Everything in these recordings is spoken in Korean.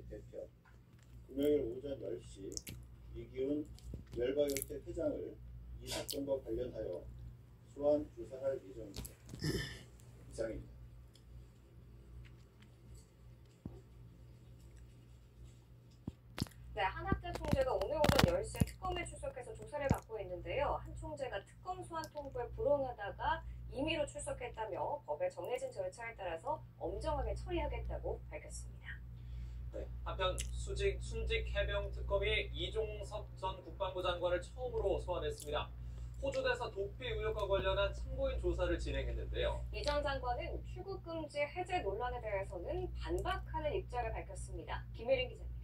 대표, 금요일 오전 10시 이기훈 웰바이오텍 회장을 이 사건과 관련하여 소환 조사할 예정입니다. 이상입니다. 네, 한학재 총재가 오늘 오전 10시에 특검에 출석해서 조사를 받고 있는데요. 한 총재가 특검 소환 통보에 불응하다가 임의로 출석했다며 법에 정해진 절차에 따라서 엄정하게 처리하겠다고 밝혔습니다. 네, 한편 순직 해병 특검이 이종섭 전 국방부 장관을 처음으로 소환했습니다. 호주 대사 도피 의혹과 관련한 참고인 조사를 진행했는데요. 이 전 장관은 출국 금지 해제 논란에 대해서는 반박하는 입장을 밝혔습니다. 김혜린 기자입니다.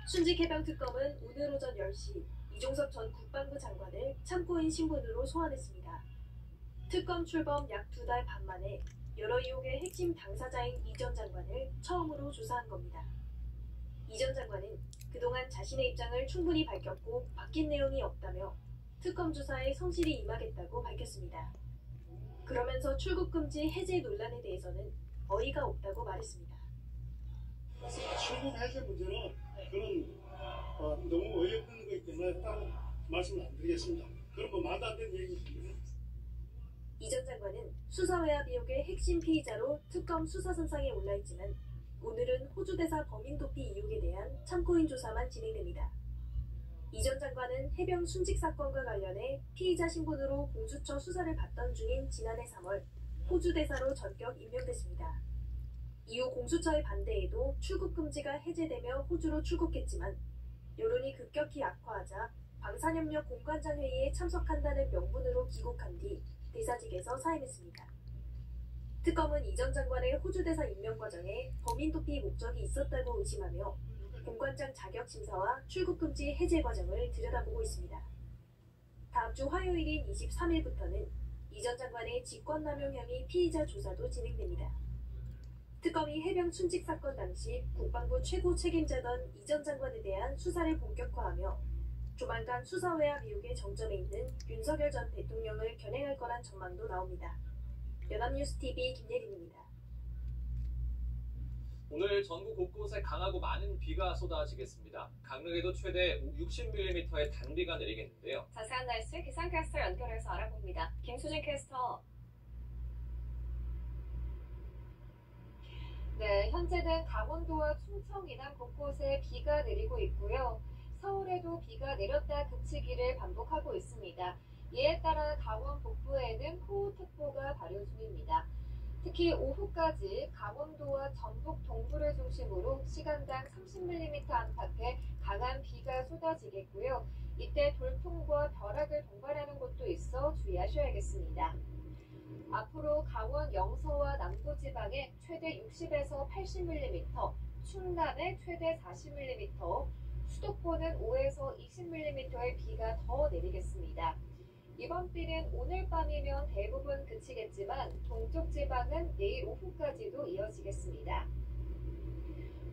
순직 해병 특검은 오늘 오전 10시 이종섭 전 국방부 장관을 참고인 신분으로 소환했습니다. 특검 출범 약 2달 반 만에 여러 의혹의 핵심 당사자인 이 전 장관을 처음으로 조사한 겁니다. 이 전 장관은 그동안 자신의 입장을 충분히 밝혔고 바뀐 내용이 없다며 특검 조사에 성실히 임하겠다고 밝혔습니다. 그러면서 출국 금지 해제 논란에 대해서는 어이가 없다고 말했습니다. 출국 해제 문제는 그런 너무 어이없는 거기 때문에 따로 말씀을 안 드리겠습니다. 그런 뭐 말도 안 되는 얘기입니다. 이 전 장관은 수사외압 의혹의 핵심 피의자로 특검 수사선상에 올라있지만 오늘은 호주 대사 범인 도피 의혹에 대한 참고인 조사만 진행됩니다. 이 전 장관은 해병 순직 사건과 관련해 피의자 신분으로 공수처 수사를 받던 중인 지난해 3월 호주 대사로 전격 임명됐습니다. 이후 공수처의 반대에도 출국 금지가 해제되며 호주로 출국했지만 여론이 급격히 악화하자 방산협력 공관장 회의에 참석한다는 명분으로 귀국한 뒤 대사직에서 사임했습니다. 특검은 이 전 장관의 호주 대사 임명 과정에 범인 도피 목적이 있었다고 의심하며 공관장 자격 심사와 출국 금지 해제 과정을 들여다보고 있습니다. 다음 주 화요일인 23일부터는 이 전 장관의 직권남용 혐의 피의자 조사도 진행됩니다. 특검이 해병 순직 사건 당시 국방부 최고 책임자던 이 전 장관에 대한 수사를 본격화하며 조만간 수사외압 의혹의 정점에 있는 윤석열 전 대통령을 겨냥할 거란 전망도 나옵니다. 연합뉴스TV 김예린입니다. 오늘 전국 곳곳에 강하고 많은 비가 쏟아지겠습니다. 강릉에도 최대 60mm의 단비가 내리겠는데요. 자세한 날씨 기상캐스터 연결해서 알아봅니다. 김수진 캐스터. 네, 현재는 강원도와 충청 이남 곳곳에 비가 내리고 있고요. 서울에도 비가 내렸다 그치기를 반복하고 있습니다. 이에 따라 강원 북부에는 호우특보가 발효 중입니다. 특히 오후까지 강원도와 전북 동부를 중심으로 시간당 30mm 안팎의 강한 비가 쏟아지겠고요. 이때 돌풍과 벼락을 동반하는 곳도 있어 주의하셔야겠습니다. 앞으로 강원 영서와 남부지방에 최대 60에서 80mm, 충남에 최대 40mm, 수도권은 5에서 20mm의 비가 더 내리겠습니다. 이번 비는 오늘 밤이면 대부분 그치겠지만 동쪽 지방은 내일 오후까지도 이어지겠습니다.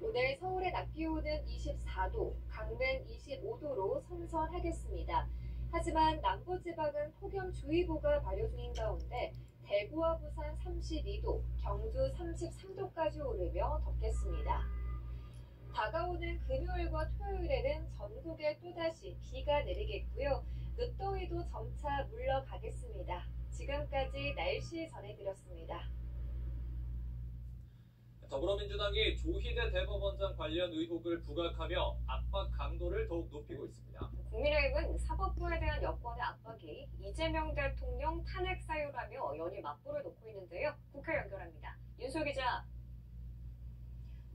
오늘 서울의 낮 기온은 24도, 강릉 25도로 선선하겠습니다. 하지만 남부지방은 폭염주의보가 발효 중인 가운데 대구와 부산 32도, 경주 33도까지 오르며 덥겠습니다. 다가오는 금요일과 토요일에는 전국에 또다시 비가 내리겠고요. 늦더위도 점차 물러가겠습니다. 지금까지 날씨 전해드렸습니다. 더불어민주당이 조희대 대법원장 관련 의혹을 부각하며 압박 강도를 더욱 높이고 있습니다. 국민의힘은 사법부에 대한 여권의 압박이 이재명 대통령 탄핵 사유라며 연일 맞불을 놓고 있는데요. 국회 연결합니다. 윤소 기자.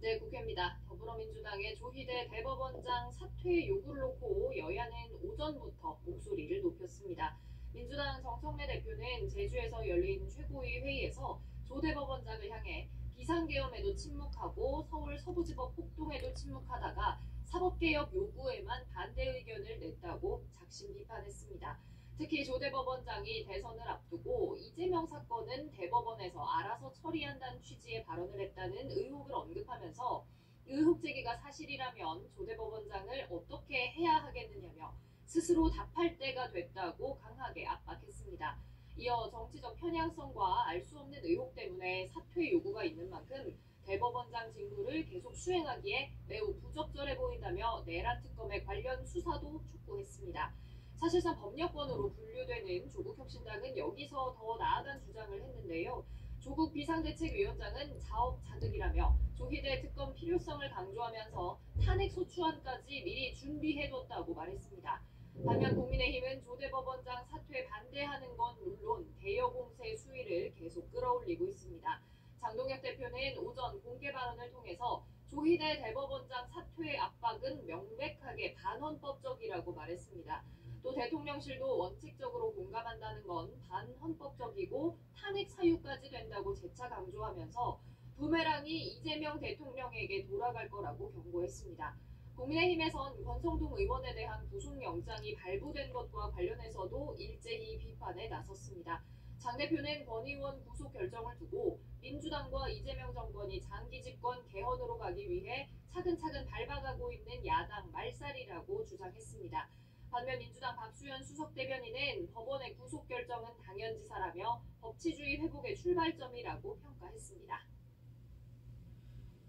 네, 국회입니다. 더불어민주당의 조희대 대법원장 사퇴 요구를 놓고 여야는 오전부터 목소리를 높였습니다. 민주당 정청래 대표는 제주에서 열린 최고위 회의에서 조 대법원장을 향해 비상계엄에도 침묵하고 서울 서부지법 폭동에도 침묵하다가 사법개혁 요구에만 반대 의견을 냈다고 작심 비판했습니다. 특히 조 대법원장이 대선을 앞두고 이재명 사건은 대법원에서 알아서 처리한다는 취지의 발언을 했다는 의혹을 언급하면서 의혹 제기가 사실이라면 조 대법원장을 어떻게 해야 하겠느냐며 스스로 답할 때가 됐다고 강하게 압박했습니다. 이어 정치적 편향성과 알 수 없는 의혹 때문에 사퇴 요구가 있는 만큼 대법원 대법원장 직무를 계속 수행하기에 매우 부적절해 보인다며 내란 특검의 관련 수사도 촉구했습니다. 사실상 법력권으로 분류되는 조국혁신당은 여기서 더 나아간 주장을 했는데요. 조국 비상대책위원장은 자업자득이라며 조희대 특검 필요성을 강조하면서 탄핵 소추안까지 미리 준비해뒀다고 말했습니다. 반면 국민의힘은 조 대법원장 사퇴 반대하는 건 물론 대여 공세 수위를 계속 끌어올리고 있습니다. 장동혁 대표는 오전 공개 발언을 통해서 조희대 대법원장 사퇴 압박은 명백하게 반헌법적이라고 말했습니다. 또 대통령실도 원칙적으로 공감한다는 건 반헌법적이고 탄핵 사유까지 된다고 재차 강조하면서 부메랑이 이재명 대통령에게 돌아갈 거라고 경고했습니다. 국민의힘에선 권성동 의원에 대한 구속영장이 발부된 것과 관련해서도 일제히 비판에 나섰습니다. 장 대표는 권 의원 구속 결정을 두고 민주당과 이재명 정권이 장기 집권 개헌으로 가기 위해 차근차근 밟아가고 있는 야당 말살이라고 주장했습니다. 반면 민주당 박수현 수석 대변인은 법원의 구속 결정은 당연지사라며 법치주의 회복의 출발점이라고 평가했습니다.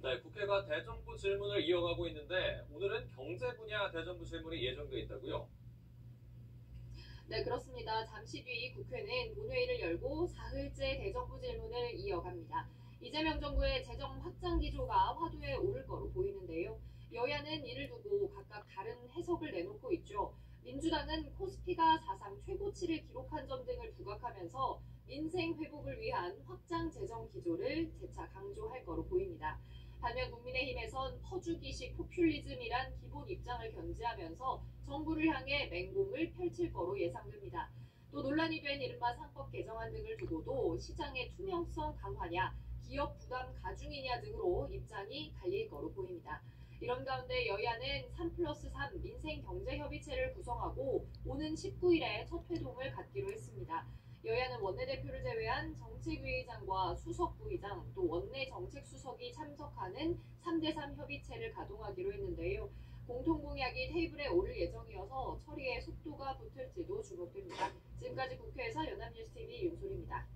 네, 국회가 대정부 질문을 이어가고 있는데 오늘은 경제 분야 대정부 질문이 예정돼 있다고요? 네, 그렇습니다. 잠시 뒤 국회는 본회의를 열고 사흘째 대정부 질문을 이어갑니다. 이재명 정부의 재정 확장 기조가 화두에 오를 거로 보이는데요. 여야는 이를 두고 각각 다른 해석을 내놓고 있죠. 민주당은 코스피가 사상 최고치를 기록한 점 등을 부각하면서 민생 회복을 위한 확장 재정 기조를 재차 강조할 거로 보입니다. 반면 국민의힘에선 퍼주기식 포퓰리즘이란 기본 입장을 견지하면서 정부를 향해 맹공을 펼칠 거로 예상됩니다. 또 논란이 된 이른바 상법 개정안 등을 두고도 시장의 투명성 강화냐, 기업 부담 가중이냐 등으로 입장이 갈릴 거로 보입니다. 이런 가운데 여야는 3+3 민생경제협의체를 구성하고 오는 19일에 첫 회동을 갖기로 했습니다. 여야는 원내대표를 제외한 정책위의장과 수석부의장 또 원내정책수석이 참석하는 3대3 협의체를 가동하기로 했는데요. 공통공약이 테이블에 오를 예정이어서 처리에 속도가 붙을지도 주목됩니다. 지금까지 국회에서 연합뉴스TV 윤소리입니다.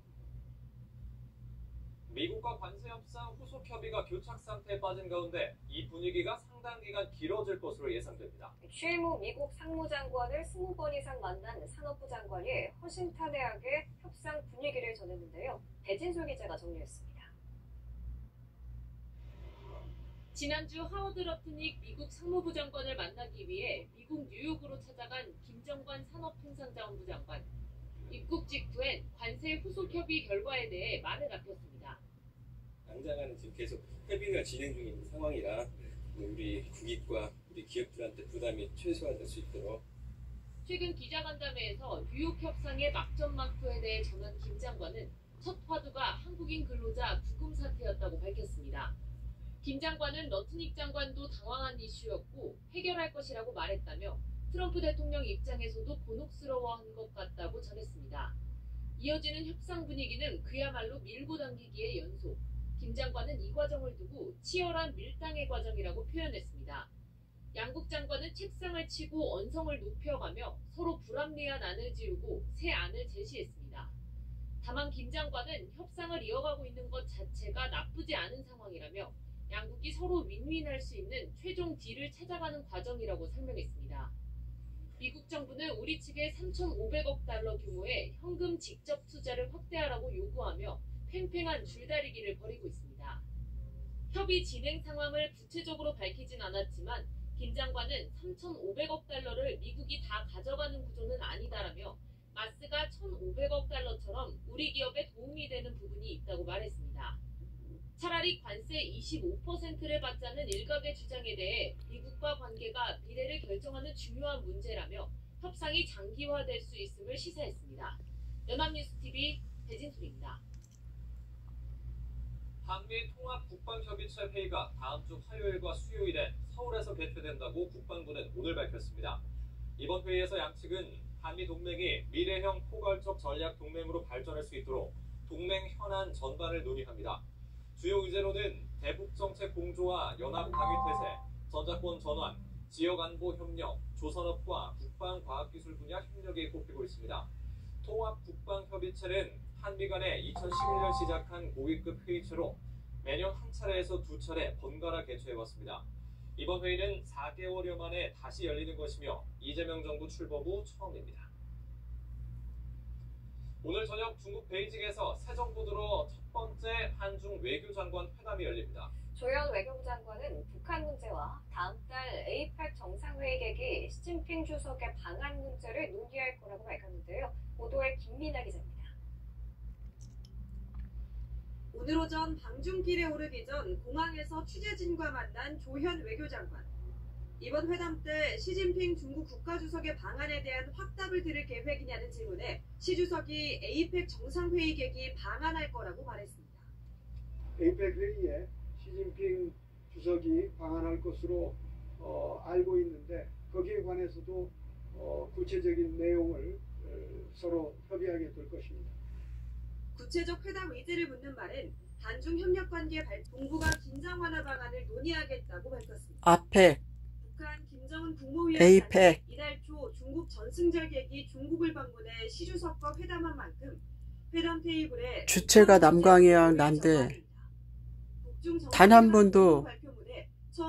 미국과 관세 협상 후속 협의가 교착 상태에 빠진 가운데 이 분위기가 상당 기간 길어질 것으로 예상됩니다. 취임 후 미국 상무장관을 20번 이상 만난 산업부 장관이 허심탄회하게 협상 분위기를 전했는데요. 배진솔 기자가 정리했습니다. 지난주 하워드 러트닉 미국 상무부 장관을 만나기 위해 미국 뉴욕으로 찾아간 김정관 산업통상자원부 장관. 입국 직후엔 관세 후속 협의 결과에 대해 말을 아꼈습니다. 당장은 지금 계속 협의가 진행 중에 있는 상황이라 우리 국익과 우리 기업들한테 부담이 최소화될 수 있도록. 최근 기자간담회에서 뉴욕 협상의 막전막후에 대해 전한 김 장관은 첫 화두가 한국인 근로자 구금 사태였다고 밝혔습니다. 김 장관은 러트닉 장관도 당황한 이슈였고 해결할 것이라고 말했다며 트럼프 대통령 입장에서도 곤혹스러워한 것 같다고 전했습니다. 이어지는 협상 분위기는 그야말로 밀고 당기기의 연속. 김 장관은 이 과정을 두고 치열한 밀당의 과정이라고 표현했습니다. 양국 장관은 책상을 치고 언성을 높여가며 서로 불합리한 안을 지우고 새 안을 제시했습니다. 다만 김 장관은 협상을 이어가고 있는 것 자체가 나쁘지 않은 상황이라며 양국이 서로 윈윈할 수 있는 최종 딜을 찾아가는 과정이라고 설명했습니다. 미국 정부는 우리 측에 3,500억 달러 규모의 현금 직접 투자를 확대하라고 요구하며 팽팽한 줄다리기를 벌이고 있습니다. 협의 진행 상황을 구체적으로 밝히진 않았지만 김 장관은 3,500억 달러를 미국이 다 가져가는 구조는 아니다라며 마스가 1,500억 달러처럼 우리 기업에 도움이 되는 부분이 있다고 말했습니다. 차라리 관세 25%를 받자는 일각의 주장에 대해 미국과 관계가 미래를 결정하는 중요한 문제라며 협상이 장기화될 수 있음을 시사했습니다. 연합뉴스TV 배진솔입니다. 한미 통합국방협의체 회의가 다음 주 화요일과 수요일에 서울에서 개최된다고 국방부는 오늘 밝혔습니다. 이번 회의에서 양측은 한미 동맹이 미래형 포괄적 전략 동맹으로 발전할 수 있도록 동맹 현안 전반을 논의합니다. 주요 의제로는 대북 정책 공조와 연합 방위 태세, 전자권 전환, 지역 안보 협력, 조선업과 국방 과학기술 분야 협력이 꼽히고 있습니다. 통합국방협의체는 한미 간에 2011년 시작한 고위급 회의체로 매년 한 차례에서 두 차례 번갈아 개최해왔습니다. 이번 회의는 4개월여 만에 다시 열리는 것이며 이재명 정부 출범 후 처음입니다. 오늘 저녁 중국 베이징에서 새 정부 들어 첫 번째 한중 외교장관 회담이 열립니다. 조현 외교부 장관은 북한 문제와 다음 달 에이펙 정상회의 계기 시진핑 주석의 방한 문제를 논의할 거라고 밝혔는데요. 보도에 김민아 기자입니다. 오늘 오전 방중길에 오르기 전 공항에서 취재진과 만난 조현 외교장관. 이번 회담 때 시진핑 중국 국가주석의 방안에 대한 확답을 들을 계획이냐는 질문에 시 주석이 에이펙 정상회의 계기 방한할 거라고 말했습니다. 에이펙 회의에 시진핑 주석이 방한할 것으로 알고 있는데 거기에 관해서도 구체적인 내용을 서로 협의하게 될 것입니다. 구체적 회담 의지를 묻는 말은 한중 협력 관계 동북아 긴장 완화 방안을 논의하겠다고 밝혔습니다. 아펙, 북한 김정은 국무위원장이 에이펙, 이달 초 중국 전승절 계기 중국을 방문해 시 주석과 회담한 만큼 회담 테이블에 주체가 남광이랑 난데 단 한 번도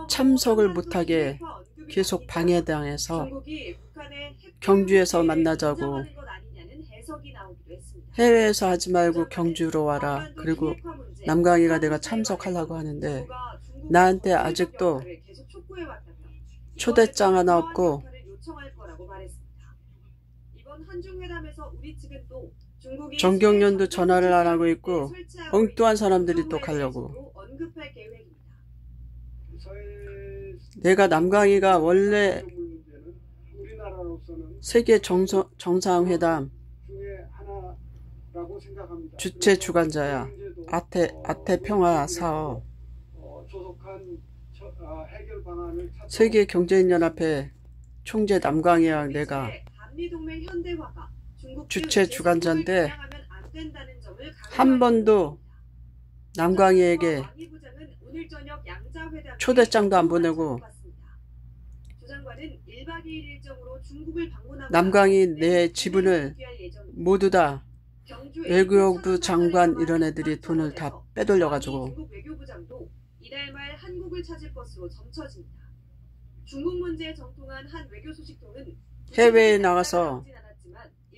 참석을 못하게 계속 방해당해서 경주에서 만나자고, 해외에서 하지 말고 경주로 와라. 그리고 남광이가 내가 참석하려고 하는데 나한테 아직도 초대장 하나 없고 정경련도 전화를 안 하고 있고 엉뚱한 사람들이 또 가려고. 내가 남광이가 원래 세계 정상회담 주체 주관자야. 아태 평화 사업, 세계 경제연합회 총재 남광이랑 내가 주체 주관자인데 한 번도 남광이에게 초대장도 안 보내고 남광이 내 지분을 모두 다 외교부 장관 이런 애들이 돈을 다 빼돌려가지고 이달 말 한국을 찾을 것으로 점쳐집니다. 중국 문제에 정통한 한 외교 소식통은 해외에 나가서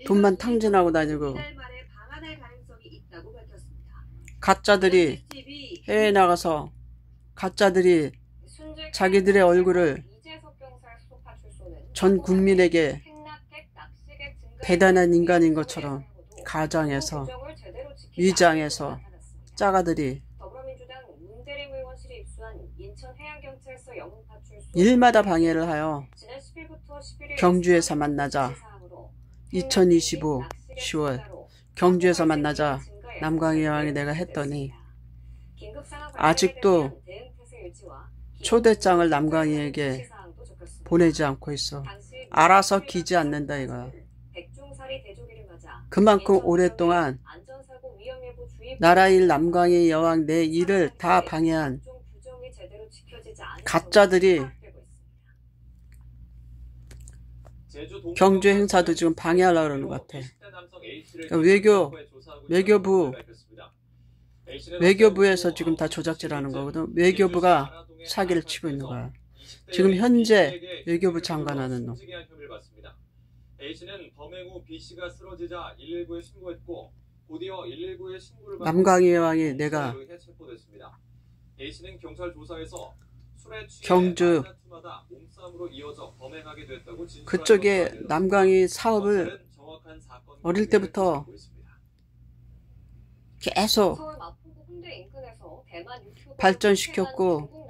돈만 탕진하고 다니고 가짜들이 해외에 나가서 가짜들이 자기들의 얼굴을 전 국민에게 대단한 인간인 것처럼 가장해서 위장해서 짜가들이 일마다 방해를 하여 경주에서 만나자. 2025 10월 경주에서 만나자. 남광이왕이 내가 했더니 아직도 초대장을 남광이에게 보내지 않고 있어. 알아서 기지 않는다 이거야. 그만큼 오랫동안 나라 일 남광이 여왕 내 일을 다 방해한 가짜들이 경주 행사도 지금 방해하려고 그러는 것 같아. 외교부에서 지금 다 조작질하는 거거든. 외교부가 사기를 치고 있는 거야. 지금 현재 외교부 장관하는 놈. A씨는 범행 후 B씨가 쓰러지자 119에 신고했고 곧이어 119에 신고를 남광희 여왕이 내가 A씨는 경찰 조사에서 술에 취해 경주 몸싸움으로 이어져 범행하게 됐다고 그쪽에 남광희 사업을 어릴 때부터 계속 발전시켰고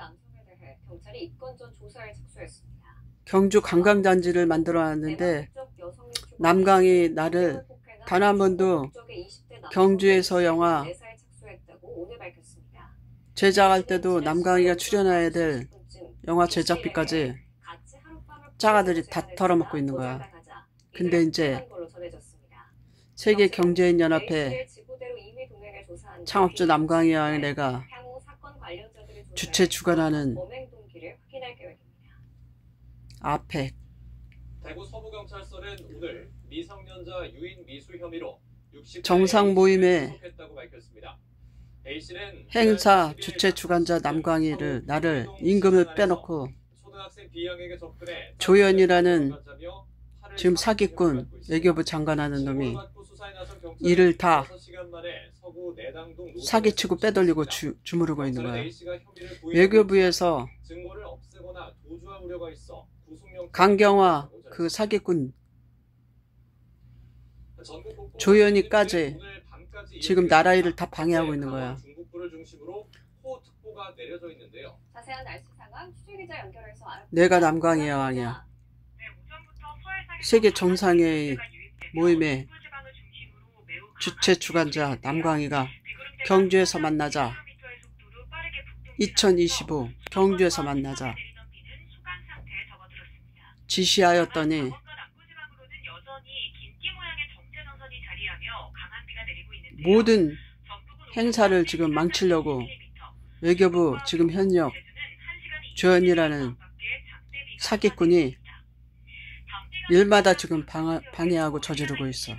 경주 관광단지를 만들어놨는데 남광이 나를 단 한 번도 경주에서 영화 제작할 때도 남광이가 출연해야 될 영화 제작비까지 짜가들이 다 털어먹고 있는 거야. 근데 이제 세계경제연합회 창업주 남광이와 내가 주체 주관하는 아펙 대구 서부경찰서는 오늘 미성년자 유인 미수 혐의로 정상 모임에 A씨는 행사 주최 주관자 남광희를 나를 임금을 빼놓고 초등학생 B양에게 접근해 조연이라는 지금 사기꾼 외교부 장관하는 놈이 이를 다 사기치고 빼돌리고 주무르고 있는 거야. 외교부에서 강경화 그 사기꾼 조연이까지 지금 나라 일을 다 방해하고 있는 거야. 자세한 날씨 상황 취재 기자 연결해서 알아보겠습니다. 내가 남광희 여왕이야. 세계 정상회의 모임의 주최 주관자 남광희가 경주에서 만나자. 2025 경주에서 만나자 지시하였더니 모든 행사를 지금 망치려고 외교부 지금 현역 조연이라는 사기꾼이 일마다 지금 방해하고 저지르고 있어.